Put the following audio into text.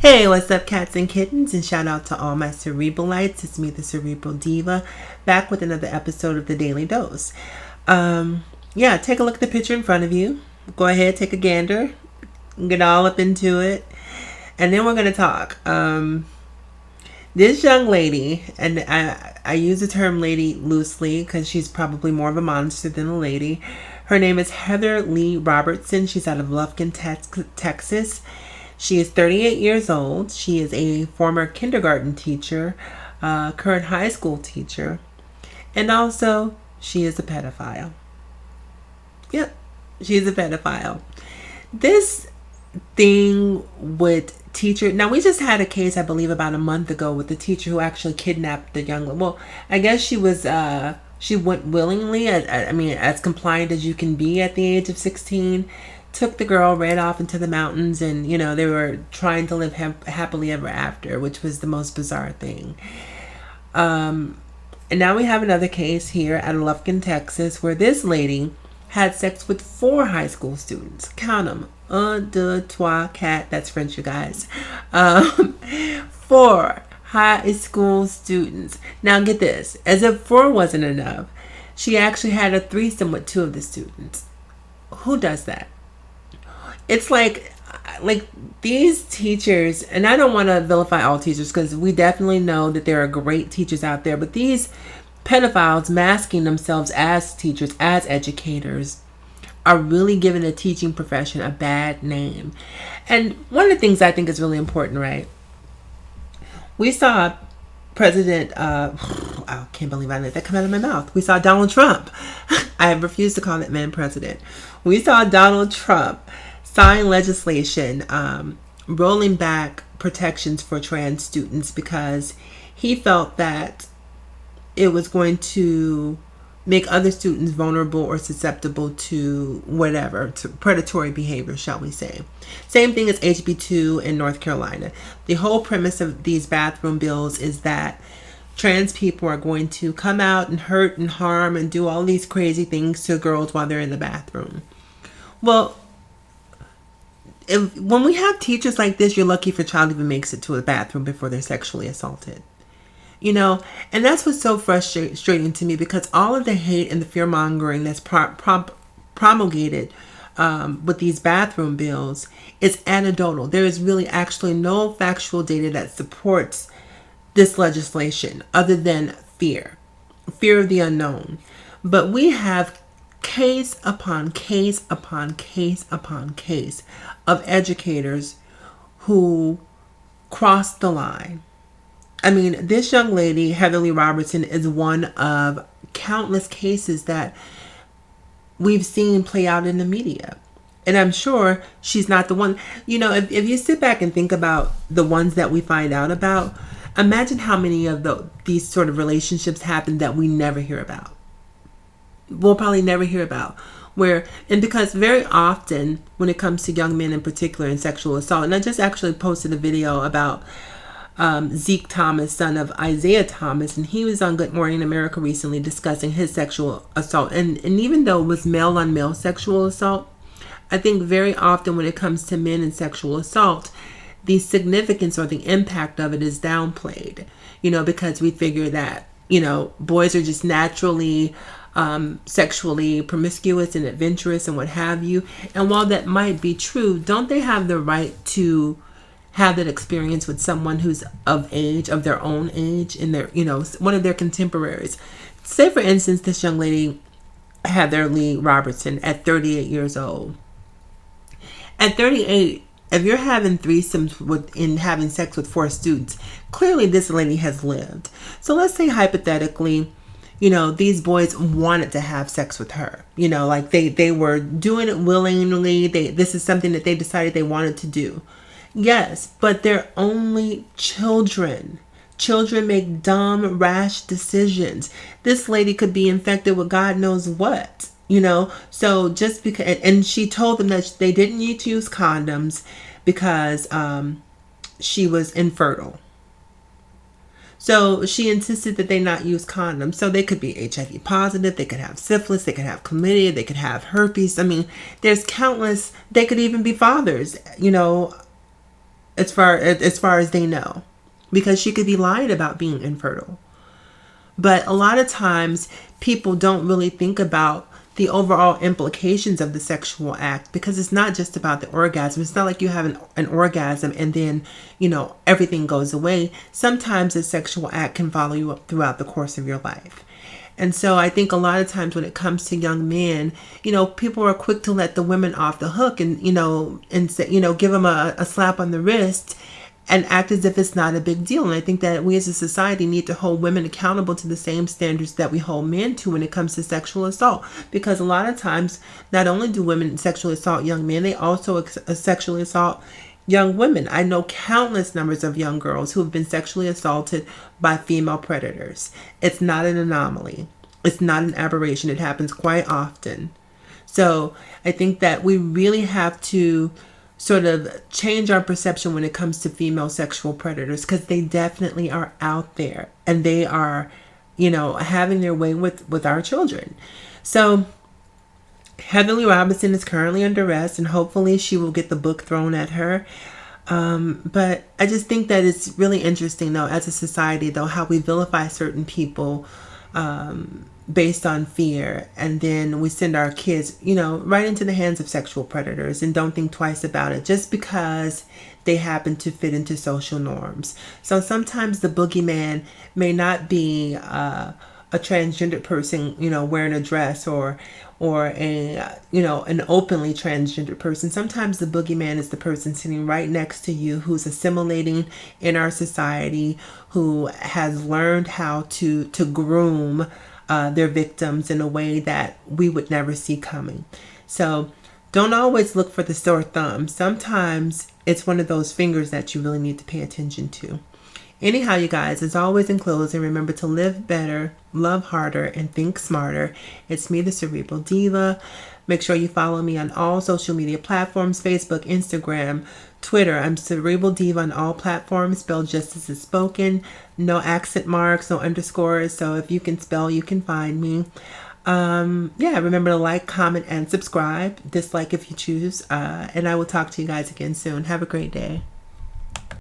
Hey, what's up, cats and kittens? And shout out to all my cerebralites. It's me, the Cerebral Diva, back with another episode of the Daily Dose. Take a look at the picture in front of you. Go ahead, take a gander, get all up into it, and then we're going to talk. This young lady, and I use the term lady loosely because she's probably more of a monster than a lady. Her name is Heather Lee Robertson. She's out of Lufkin, Texas. She is 38 years old. She is a former kindergarten teacher, current high school teacher, and also she is a pedophile. Yep, she's a pedophile. This thing with teacher, now we just had a case, I believe, about a month ago with the teacher who actually kidnapped the young. Well, I guess she went willingly, as compliant as you can be at the age of 16. Took the girl right off into the mountains, and they were trying to live happily ever after, which was the most bizarre thing. And now we have another case here at Lufkin, Texas, where this lady had sex with 4 high school students. Count them. 1, 2, 3, 4. That's French, you guys. 4 high school students. Now get this. As if 4 wasn't enough, she actually had a threesome with 2 of the students. Who does that? It's like these teachers, and I don't want to vilify all teachers because we definitely know that there are great teachers out there, but these pedophiles masking themselves as teachers, as educators, are really giving the teaching profession a bad name. And one of the things I think is really important, right? We saw President, I can't believe I let that come out of my mouth. We saw Donald Trump. I refuse to call that man president. We saw Donald Trump sign legislation rolling back protections for trans students because he felt that it was going to make other students vulnerable or susceptible to whatever, to predatory behavior, shall we say. Same thing as HB2 in North Carolina. The whole premise of these bathroom bills is that trans people are going to come out and hurt and harm and do all these crazy things to girls while they're in the bathroom. Well, when we have teachers like this, you're lucky if your child even makes it to a bathroom before they're sexually assaulted. And that's what's so frustrating to me, because all of the hate and the fear-mongering that's promulgated with these bathroom bills is anecdotal. There is really actually no factual data that supports this legislation other than fear of the unknown. But we have case upon case upon case upon case of educators who crossed the line. I mean, this young lady, Heather Lee Robertson, is one of countless cases that we've seen play out in the media. And I'm sure she's not the one. If you sit back and think about the ones that we find out about, imagine how many of these sort of relationships happen that we never hear about. We'll probably never hear about. Because very often when it comes to young men in particular and sexual assault, and I just actually posted a video about Zeke Thomas, son of Isaiah Thomas, and he was on Good Morning America recently discussing his sexual assault. And even though it was male on male sexual assault, I think very often when it comes to men and sexual assault, the significance or the impact of it is downplayed, because we figure that, boys are just naturally sexually promiscuous and adventurous and what have you. And while that might be true, don't they have the right to have that experience with someone who's of their own age, and their, one of their contemporaries? Say, for instance, this young lady, Heather Lee Robertson, at 38 years old. At 38, if you're having threesomes and having sex with 4 students, clearly this lady has lived. So let's say hypothetically, these boys wanted to have sex with her. They were doing it willingly. This is something that they decided they wanted to do. Yes, but they're only children. Children make dumb, rash decisions. This lady could be infected with God knows what, So just because, and she told them that they didn't need to use condoms because she was infertile. So she insisted that they not use condoms. So they could be HIV positive, they could have syphilis, they could have chlamydia, they could have herpes. I mean, there's countless, they could even be fathers, as far as they know, because she could be lying about being infertile. But a lot of times people don't really think about the overall implications of the sexual act, because it's not just about the orgasm. It's not like you have an orgasm and then, everything goes away. Sometimes a sexual act can follow you up throughout the course of your life. And so I think a lot of times when it comes to young men, people are quick to let the women off the hook and, give them a slap on the wrist and act as if it's not a big deal. And I think that we as a society need to hold women accountable to the same standards that we hold men to when it comes to sexual assault. Because a lot of times, not only do women sexually assault young men, they also sexually assault young women. I know countless numbers of young girls who have been sexually assaulted by female predators. It's not an anomaly. It's not an aberration. It happens quite often. So I think that we really have to sort of change our perception when it comes to female sexual predators, because they definitely are out there and they are, having their way with our children. So Heather Lee Robertson is currently under arrest, and hopefully she will get the book thrown at her. But I just think that it's really interesting, though, as a society, though, how we vilify certain people based on fear, and then we send our kids, right into the hands of sexual predators and don't think twice about it just because they happen to fit into social norms. So sometimes the boogeyman may not be a transgender person, wearing a dress or a, an openly transgender person. Sometimes the boogeyman is the person sitting right next to you who's assimilating in our society, who has learned how to groom their victims in a way that we would never see coming. So don't always look for the sore thumb. Sometimes it's one of those fingers that you really need to pay attention to. Anyhow, you guys, as always in closing, remember to live better, love harder, and think smarter. It's me, the Cerebral Diva. Make sure you follow me on all social media platforms, Facebook, Instagram, Twitter. I'm Cerebral Diva on all platforms, spelled just as it's spoken. No accent marks, no underscores. So if you can spell, you can find me. Remember to like, comment, and subscribe. Dislike if you choose. And I will talk to you guys again soon. Have a great day.